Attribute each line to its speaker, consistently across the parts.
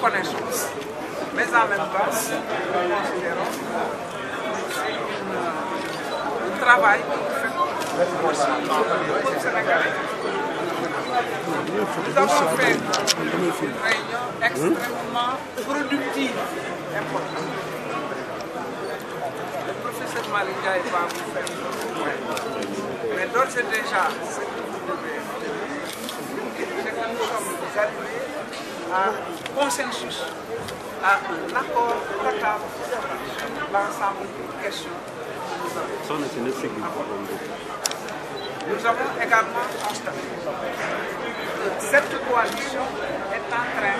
Speaker 1: reconnaissons, mais en même temps, nous considérons que c'est un travail aussi pour le peuple sénégalais. Nous avons fait une réunion extrêmement productive, importante. Le professeur Malick Ndiaye va vous faire le point. Mais d'ores et déjà, ce que vous devez retenir, c'est que nous sommes arrivés à un consensus, à un accord totale sur l'ensemble des questions que nous avons. Nous avons également constaté que cette coalition est en train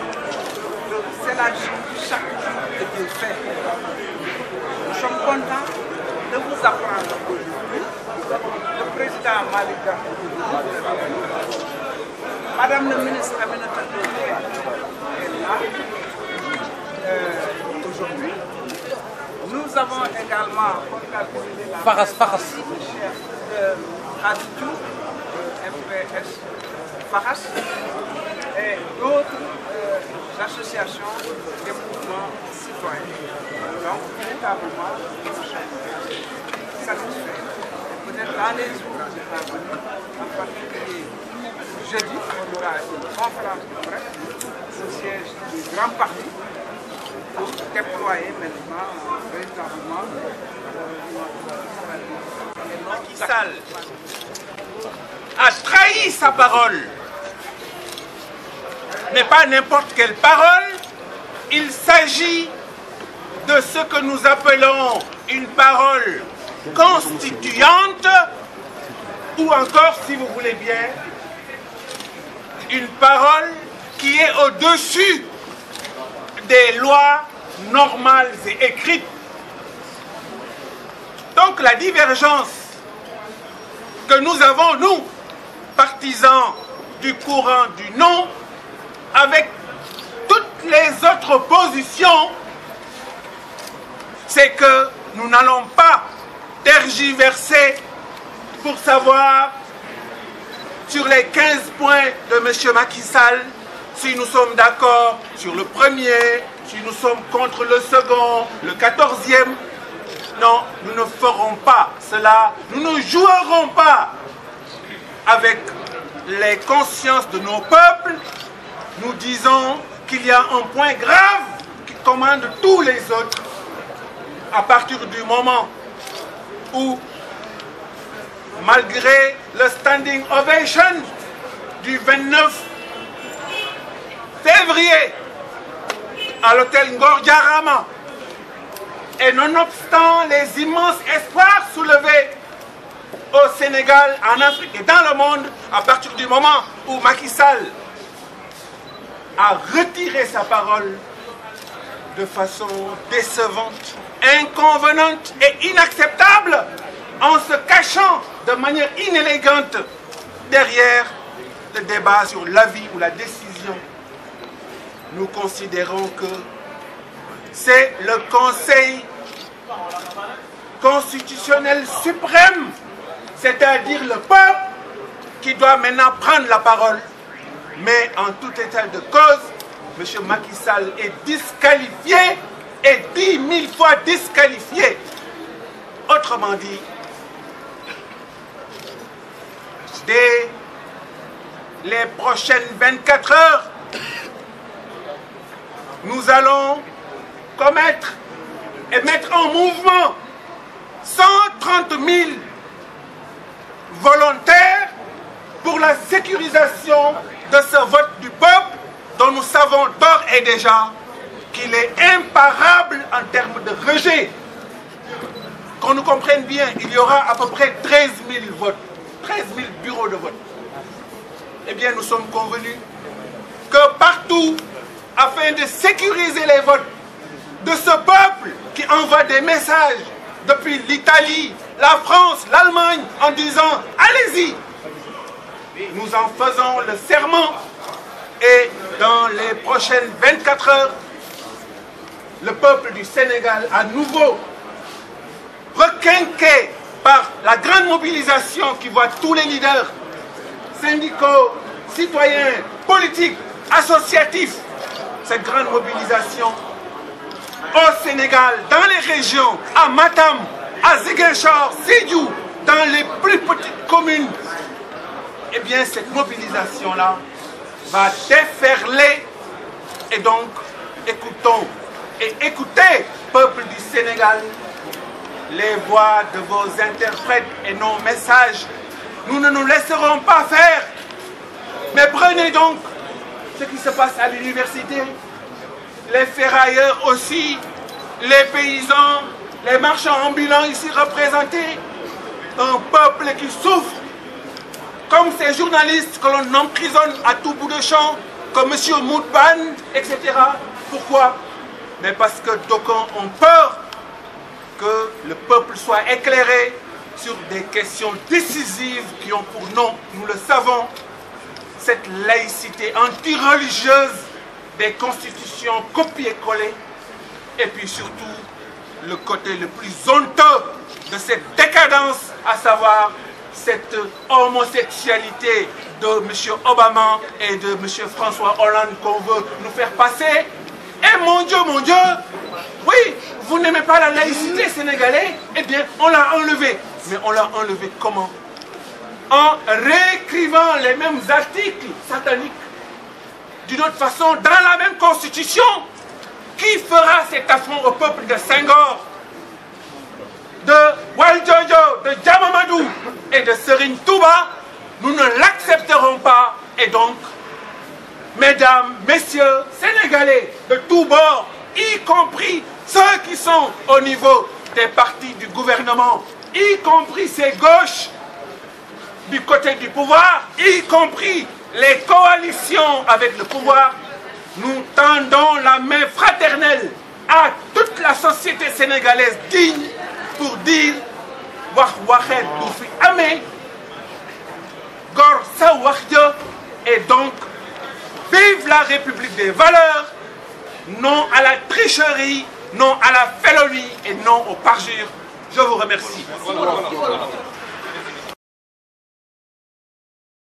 Speaker 1: de s'élargir chaque jour et de faire. Nous sommes contents de vous apprendre aujourd'hui le président Malick Gakou, Madame le ministre Aminata Touré est là aujourd'hui. Nous avons également organisé la chef de Khaditou, MPS, Faras et d'autres associations des mouvements citoyens. Donc, véritablement, nous sommes satisfaits. Peut-être dans les jours à venir, en particulier jeudi, on aura une conférence de presse au siège du grand parti pour déployer maintenant véritablement
Speaker 2: Macky Sall a trahi sa parole, mais pas n'importe quelle parole. Il s'agit de ce que nous appelons une parole constituante, ou encore, si vous voulez bien, une parole qui est au-dessus des lois normales et écrites. Donc la divergence que nous avons, nous, partisans du courant du non, avec toutes les autres positions, c'est que nous n'allons pas tergiverser pour savoir sur les 15 points de M. Macky Sall si nous sommes d'accord sur le premier, si nous sommes contre le second, le 14e. Non, nous ne ferons pas cela. Nous ne jouerons pas avec les consciences de nos peuples. Nous disons qu'il y a un point grave qui commande tous les autres à partir du moment où, malgré le standing ovation du 29 février à l'hôtel Ngor-Diarama, et nonobstant les immenses espoirs soulevés au Sénégal, en Afrique et dans le monde, à partir du moment où Macky Sall a retiré sa parole de façon décevante, inconvenante et inacceptable, en se cachant de manière inélégante derrière le débat sur l'avis ou la décision, nous considérons que c'est le Conseil constitutionnel suprême, c'est-à-dire le peuple, qui doit maintenant prendre la parole. Mais en tout état de cause, M. Macky Sall est disqualifié et 10 000 fois disqualifié. Autrement dit, dès les prochaines 24 heures, nous allons commettre et mettre en mouvement 130 000 volontaires pour la sécurisation de ce vote du peuple dont nous savons d'ores et déjà qu'il est imparable en termes de rejet. Qu'on nous comprenne bien, il y aura à peu près 13 000 votes, 13 000 bureaux de vote. Eh bien, nous sommes convenus que partout, afin de sécuriser les votes de ce peuple qui envoie des messages depuis l'Italie, la France, l'Allemagne, en disant « Allez-y !» Nous en faisons le serment et dans les prochaines 24 heures, le peuple du Sénégal, à nouveau requinqué par la grande mobilisation qui voit tous les leaders syndicaux, citoyens, politiques, associatifs cette grande mobilisation au Sénégal, dans les régions, à Matam, à Ziguinchor, Sédhiou, dans les plus petites communes, eh bien cette mobilisation-là va déferler. Et donc, écoutons et écoutez, peuple du Sénégal, les voix de vos interprètes et nos messages. Nous ne nous laisserons pas faire. Mais prenez donc ce qui se passe à l'université, les ferrailleurs aussi, les paysans, les marchands ambulants ici représentés, un peuple qui souffre, comme ces journalistes que l'on emprisonne à tout bout de champ, comme M. Moutban, etc. Pourquoi? Mais parce que d'aucuns ont peur que le peuple soit éclairé sur des questions décisives qui ont pour nom, nous le savons, cette laïcité anti-religieuse des constitutions copiées-collées, et puis surtout le côté le plus honteux de cette décadence, à savoir cette homosexualité de M. Obama et de M. François Hollande qu'on veut nous faire passer. Et mon Dieu, oui, vous n'aimez pas la laïcité sénégalaise, eh bien on l'a enlevée. Mais on l'a enlevée comment? En réécrivant les mêmes articles sataniques d'une autre façon dans la même constitution. Qui fera cet affront au peuple de Senghor, de Waljojo, de Djamamadou et de Serigne Touba? Nous ne l'accepterons pas. Et donc, mesdames, messieurs, Sénégalais de tous bords, y compris ceux qui sont au niveau des partis du gouvernement, y compris ces gauches du côté du pouvoir, y compris les coalitions avec le pouvoir, nous tendons la main fraternelle à toute la société sénégalaise digne pour dire wax waxeet du fi amee, gor sa wax ja. Et donc vive la République des valeurs, non à la tricherie, non à la félonie et non au parjure. Je vous remercie.